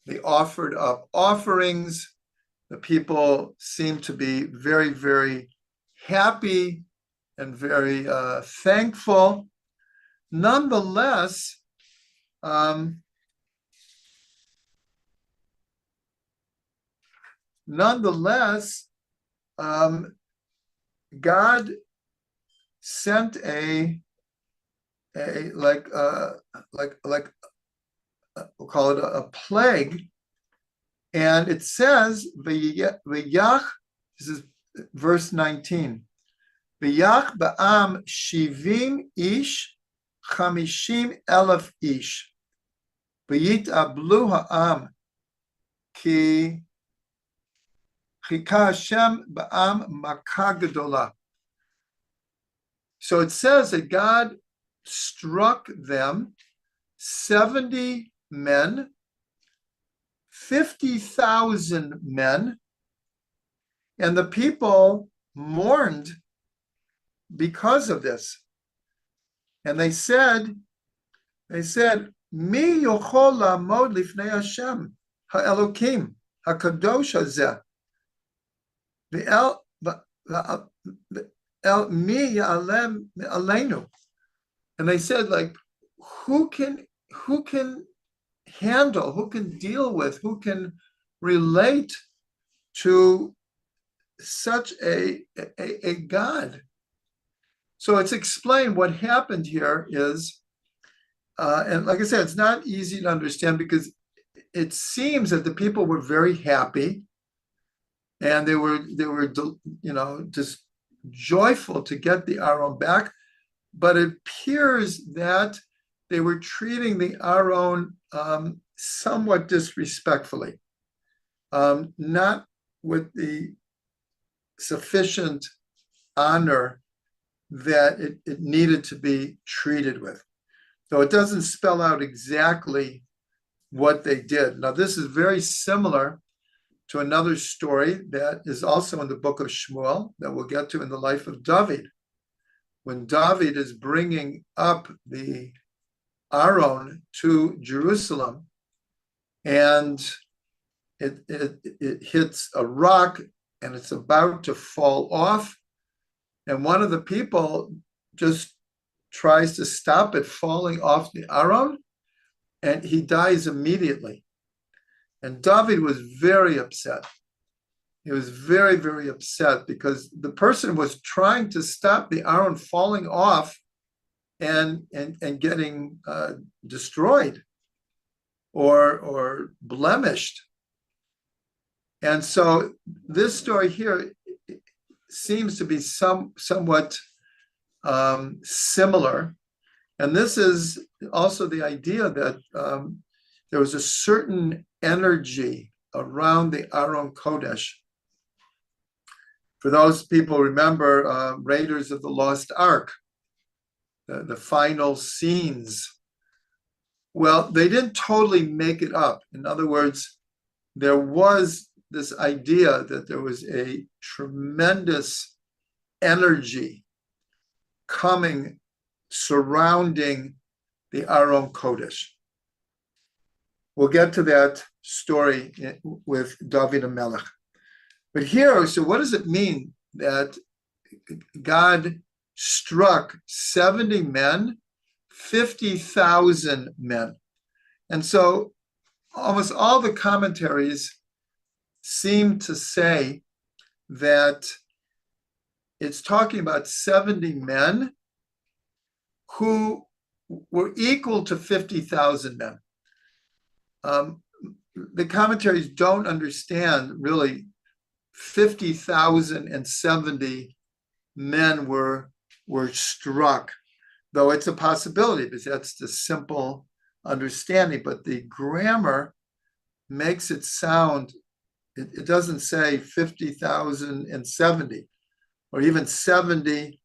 They offered up offerings. The people seemed to be very, very happy and very thankful. Nonetheless, God sent we'll call it a plague, and it says v'yach. This is verse 19. V'yach ba'am shivim ish, chamishim elef ish, v'yit'ablu ha'am ki chika Hashem ba'am makah gedolah. So it says that God struck them 70 men, 50,000 men, and the people mourned because of this. And they said, Mi yochol la'amod lifnei Hashem ha'elokim hakadosh hazeh El mi ya'alem aleinu. And they said, like, who can handle, who can deal with, who can relate to such a God? So it's explained what happened here is, and like I said, it's not easy to understand because it seems that the people were very happy, and they were just joyful to get the Aron back, but it appears that they were treating the Aron somewhat disrespectfully, not with the sufficient honor that it needed to be treated with. So it doesn't spell out exactly what they did. Now, this is very similar to another story that is also in the book of Shmuel that we'll get to in the life of David. When David is bringing up the Aron to Jerusalem, and it hits a rock and it's about to fall off, and one of the people just tries to stop it falling off the Aron, and he dies immediately. And David was very upset. He was very, very upset because the person was trying to stop the Aron falling off and getting destroyed or blemished. And so this story here seems to be somewhat similar. And this is also the idea that there was a certain energy around the Aron Kodesh. For those people remember Raiders of the Lost Ark, the final scenes. Well, they didn't totally make it up. In other words, there was this idea that there was a tremendous energy coming, surrounding the Aron Kodesh. We'll get to that story with David HaMelech. But here, so what does it mean that God struck 70 men, 50,000 men? And so almost all the commentaries seem to say that it's talking about 70 men who were equal to 50,000 men. The commentaries don't understand really 50,070 men were struck, though it's a possibility because that's the simple understanding. But the grammar makes it sound, it doesn't say 50,070 or even 70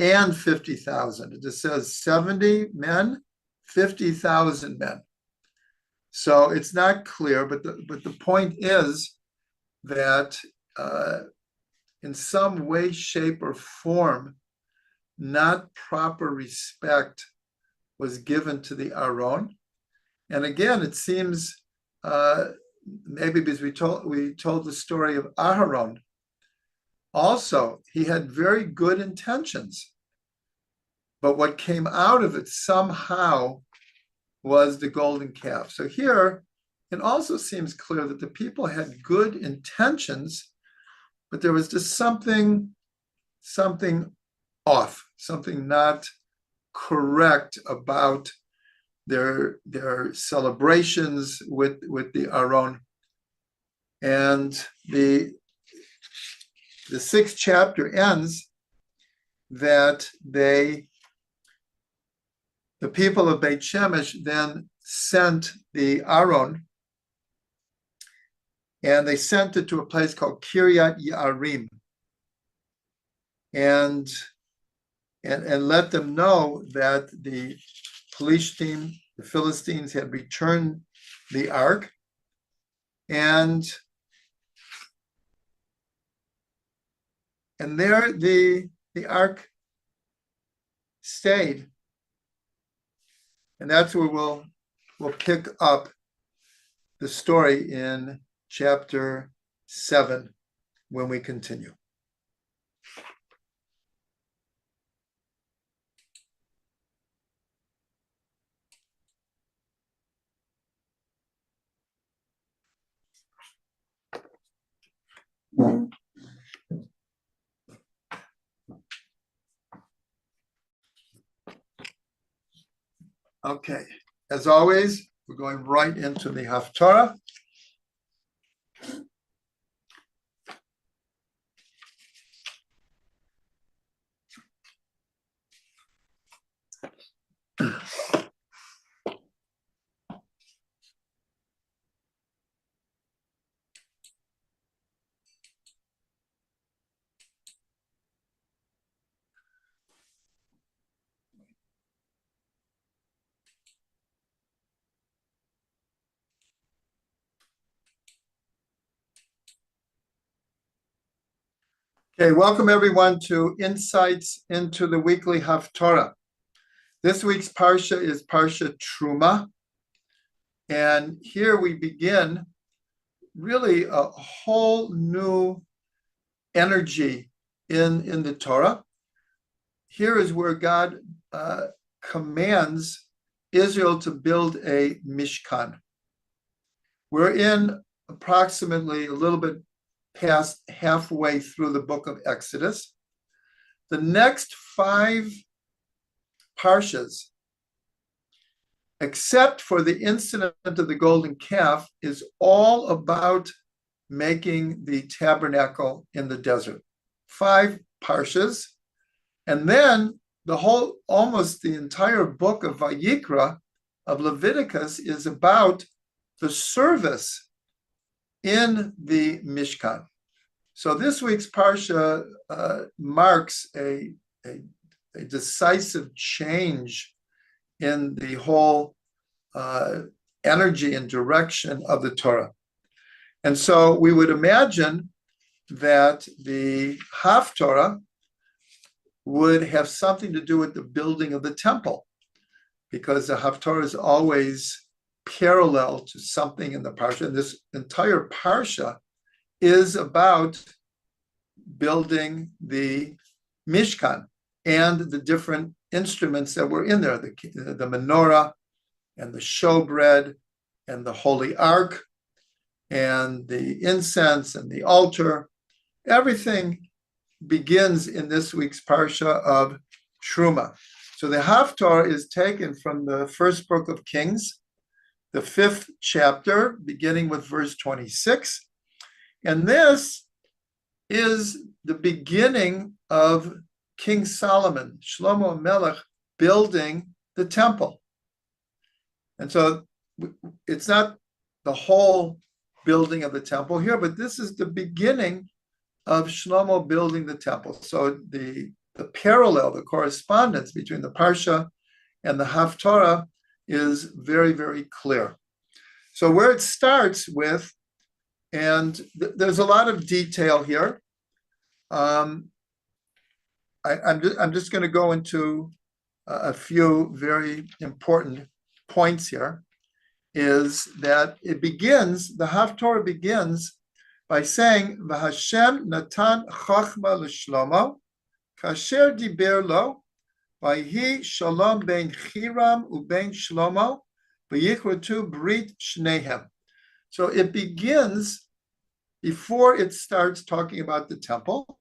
and 50,000. It just says 70 men, 50,000 men. So it's not clear, but the point is that in some way, shape, or form, not proper respect was given to the Aron. And again, it seems maybe because we told the story of Aharon. Also, he had very good intentions, but what came out of it somehow was the golden calf. So here, it also seems clear that the people had good intentions, but there was just something off, something not correct about their celebrations with the Aron. And the 6th chapter ends that the people of Beit Shemesh then sent the Aron, and they sent it to a place called Kiryat Yearim, and let them know that the Philistines had returned the ark, and there the ark stayed. And that's where we'll pick up the story in chapter 7 when we continue. Okay, as always, we're going right into the Haftarah. Okay, welcome everyone to Insights into the Weekly Haftarah. This week's Parsha is Parsha Truma, and here we begin really a whole new energy in the Torah. Here is where God commands Israel to build a Mishkan. We're in approximately a little bit past halfway through the book of Exodus. The next 5 parshas, except for the incident of the golden calf, is all about making the tabernacle in the desert. 5 parshas. And then almost the entire book of Vayikra, of Leviticus, is about the service in the Mishkan. So this week's Parsha marks a decisive change in the whole energy and direction of the Torah. And so we would imagine that the Haftarah would have something to do with the building of the temple, because the Haftarah is always parallel to something in the Parsha. And this entire Parsha is about building the Mishkan and the different instruments that were in there, the menorah and the showbread and the holy ark and the incense and the altar. Everything begins in this week's Parsha of Truma. So the Haftarah is taken from the first book of Kings, the 5th chapter, beginning with verse 26. And this is the beginning of King Solomon, Shlomo Melech, building the temple. And so it's not the whole building of the temple here, but this is the beginning of Shlomo building the temple. So the the parallel, the correspondence between the Parsha and the Haftarah is very, very clear. So where it starts with, and there's a lot of detail here. I'm just going to go into a few very important points here, is that the Haftarah begins by saying, V'Hashem natan chachma l'shlomo, kasher diber lo, v'hi shalom ben Hiram uben Shlomo, v'yichratu brit shnehem. So it begins before it starts talking about the temple.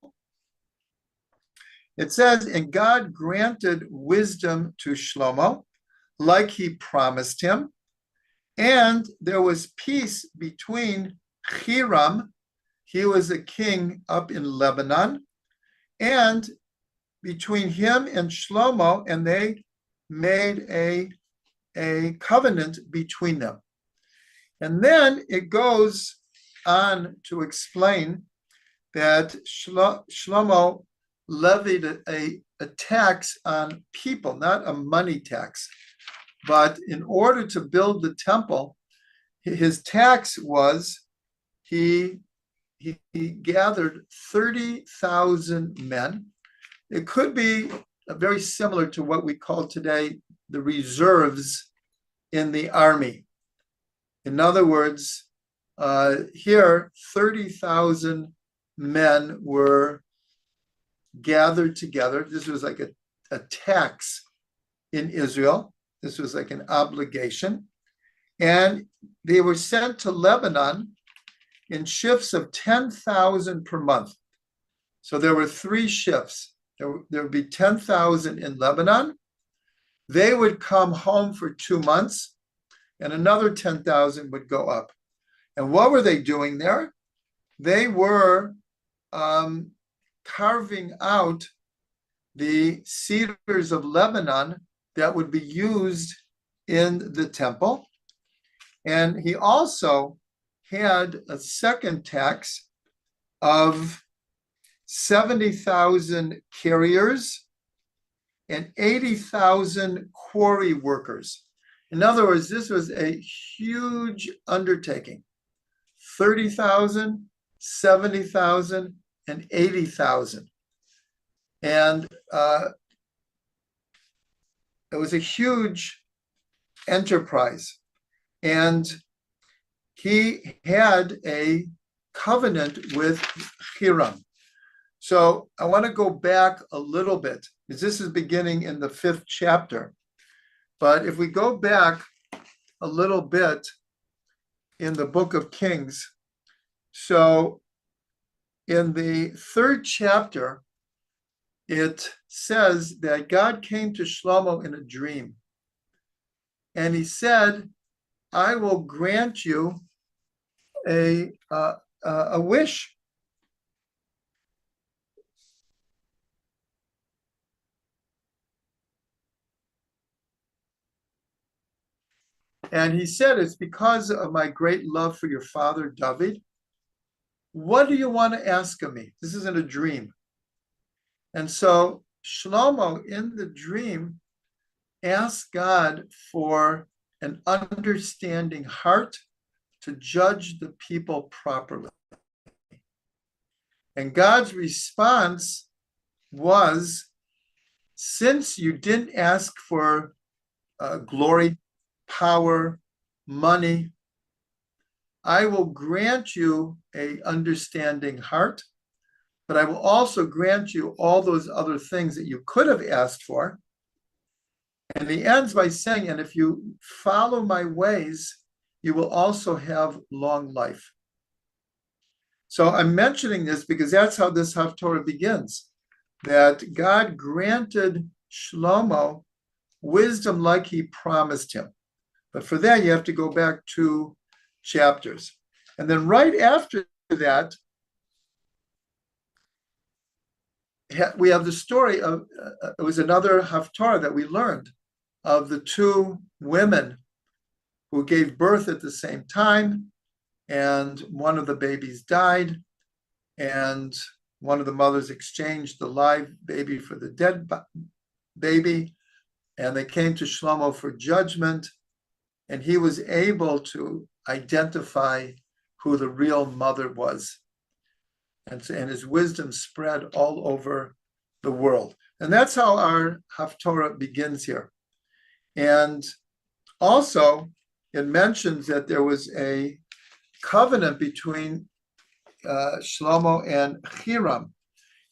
It says, and God granted wisdom to Shlomo, like he promised him, and there was peace between Hiram, he was a king up in Lebanon, and between him and Shlomo, and they made a covenant between them. And then it goes on to explain that Shlomo levied a tax on people, not a money tax, but in order to build the temple, his tax was he gathered 30,000 men. It could be very similar to what we call today the reserves in the army. In other words, here 30,000 men were gathered together. This was like a tax in Israel. This was like an obligation. And they were sent to Lebanon in shifts of 10,000 per month. So there were 3 shifts. There would be 10,000 in Lebanon. They would come home for 2 months, and another 10,000 would go up. And what were they doing there? They were carving out the cedars of Lebanon that would be used in the temple. And he also had a second tax of 70,000 carriers and 80,000 quarry workers. In other words, this was a huge undertaking. 30,000, 70,000, and 80,000. And it was a huge enterprise. And he had a covenant with Hiram. So I want to go back a little bit, because this is beginning in the 5th chapter. But if we go back a little bit in the book of Kings, so in the 3rd chapter, it says that God came to Shlomo in a dream. And he said, I will grant you a wish. And he said, it's because of my great love for your father, David. What do you want to ask of me? This isn't a dream. And so Shlomo, in the dream, asked God for an understanding heart to judge the people properly. And God's response was, since you didn't ask for glory, power, money, I will grant you an understanding heart, but I will also grant you all those other things that you could have asked for. And he ends by saying, and if you follow my ways, you will also have long life. So I'm mentioning this because that's how this Haftarah begins, that God granted Shlomo wisdom like he promised him. But for that, you have to go back 2 chapters. And then right after that, we have the story of, it was another Haftarah that we learned of the 2 women who gave birth at the same time, and one of the babies died. And one of the mothers exchanged the live baby for the dead baby, and they came to Shlomo for judgment, and he was able to identify who the real mother was. And his wisdom spread all over the world. And that's how our Haftorah begins here. And also, it mentions that there was a covenant between Shlomo and Hiram.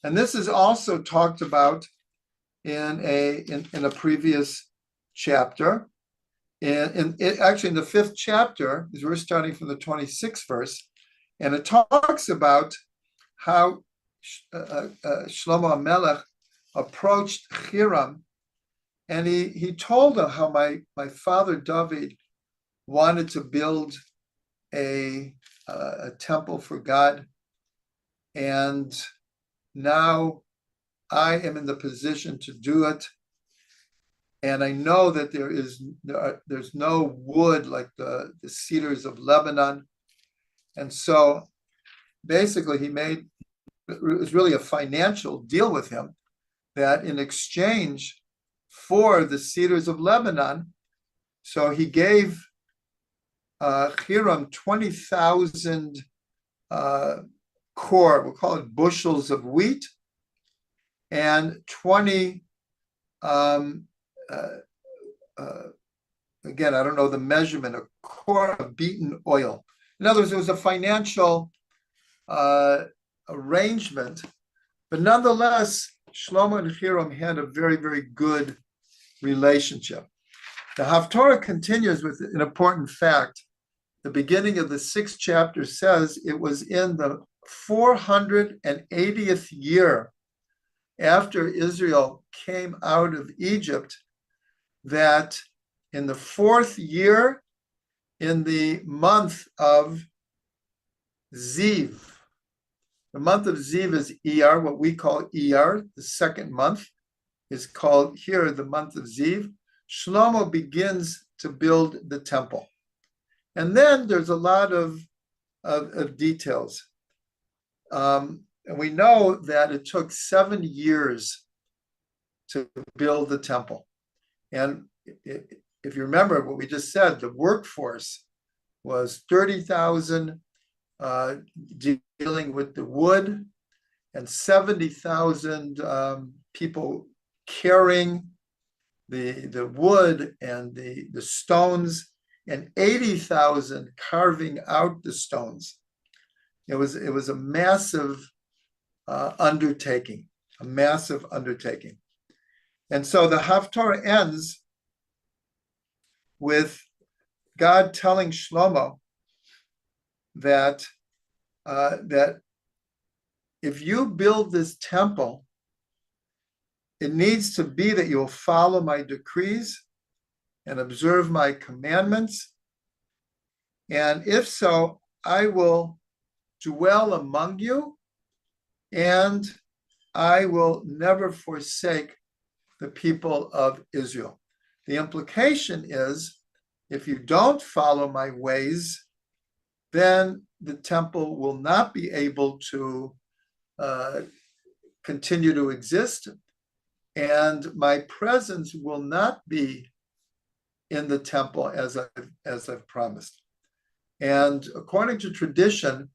And this is also talked about in a previous chapter. Actually, in the 5th chapter, because we're starting from the 26th verse, and it talks about how Shlomo HaMelech approached Hiram, and he told him how my father David wanted to build a temple for God, and now I am in the position to do it. And I know that there's no wood like the cedars of Lebanon. And so basically it was really a financial deal with him, that in exchange for the cedars of Lebanon, so he gave Hiram 20,000 core, we'll call it bushels of wheat, and 20, again, I don't know the measurement, a core of beaten oil. In other words, it was a financial arrangement, but nonetheless, Shlomo and Hiram had a very, very good relationship. The Haftorah continues with an important fact. The beginning of the 6th chapter says it was in the 480th year after Israel came out of Egypt that in the 4th year, in the month of Ziv, the month of Ziv is Iyar, what we call Iyar, the 2nd month is called here the month of Ziv. Shlomo begins to build the temple. And then there's a lot of details. And we know that it took 7 years to build the temple. And if you remember what we just said, the workforce was 30,000 dealing with the wood, and 70,000 people carrying the wood and the stones, and 80,000 carving out the stones. It was a massive undertaking, a massive undertaking. And so the Haftorah ends with God telling Shlomo that if you build this temple, it needs to be that you'll follow my decrees and observe my commandments. And if so, I will dwell among you, and I will never forsake the people of Israel. The implication is, if you don't follow my ways, then the temple will not be able to continue to exist, and my presence will not be in the temple as I've promised. And according to tradition,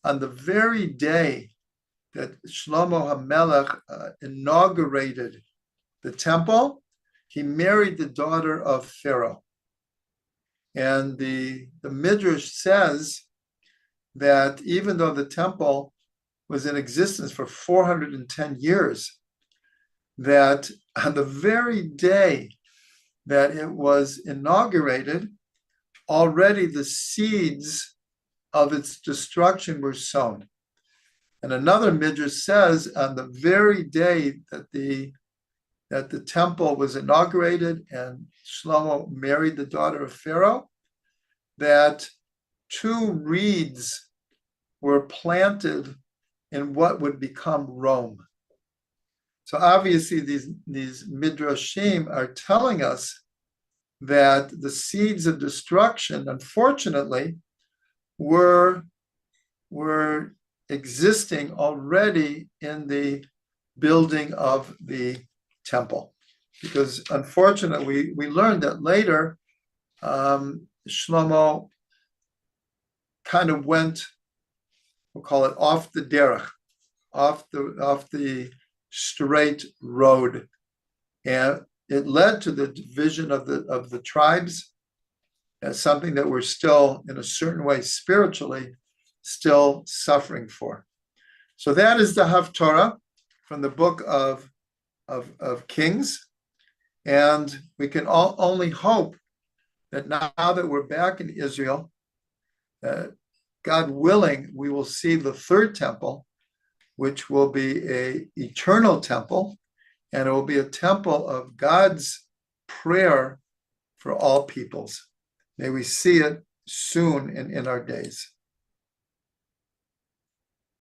on the very day that Shlomo HaMelech inaugurated the temple, he married the daughter of Pharaoh. And the Midrash says that even though the temple was in existence for 410 years, that on the very day that it was inaugurated, already the seeds of its destruction were sown. And another Midrash says on the very day that the temple was inaugurated and Shlomo married the daughter of Pharaoh, that 2 reeds were planted in what would become Rome. So obviously these Midrashim are telling us that the seeds of destruction, unfortunately, were existing already in the building of the temple. Because unfortunately, we learned that later, Shlomo kind of went, we'll call it off the derech, off the straight road, and it led to the division of the tribes as something that we're still, in a certain way, spiritually, still suffering for. So that is the Haftorah from the book of Kings, and we can only hope that now that we're back in Israel, God willing, we will see the third temple, which will be an eternal temple, and it will be a temple of God's prayer for all peoples. May we see it soon in our days.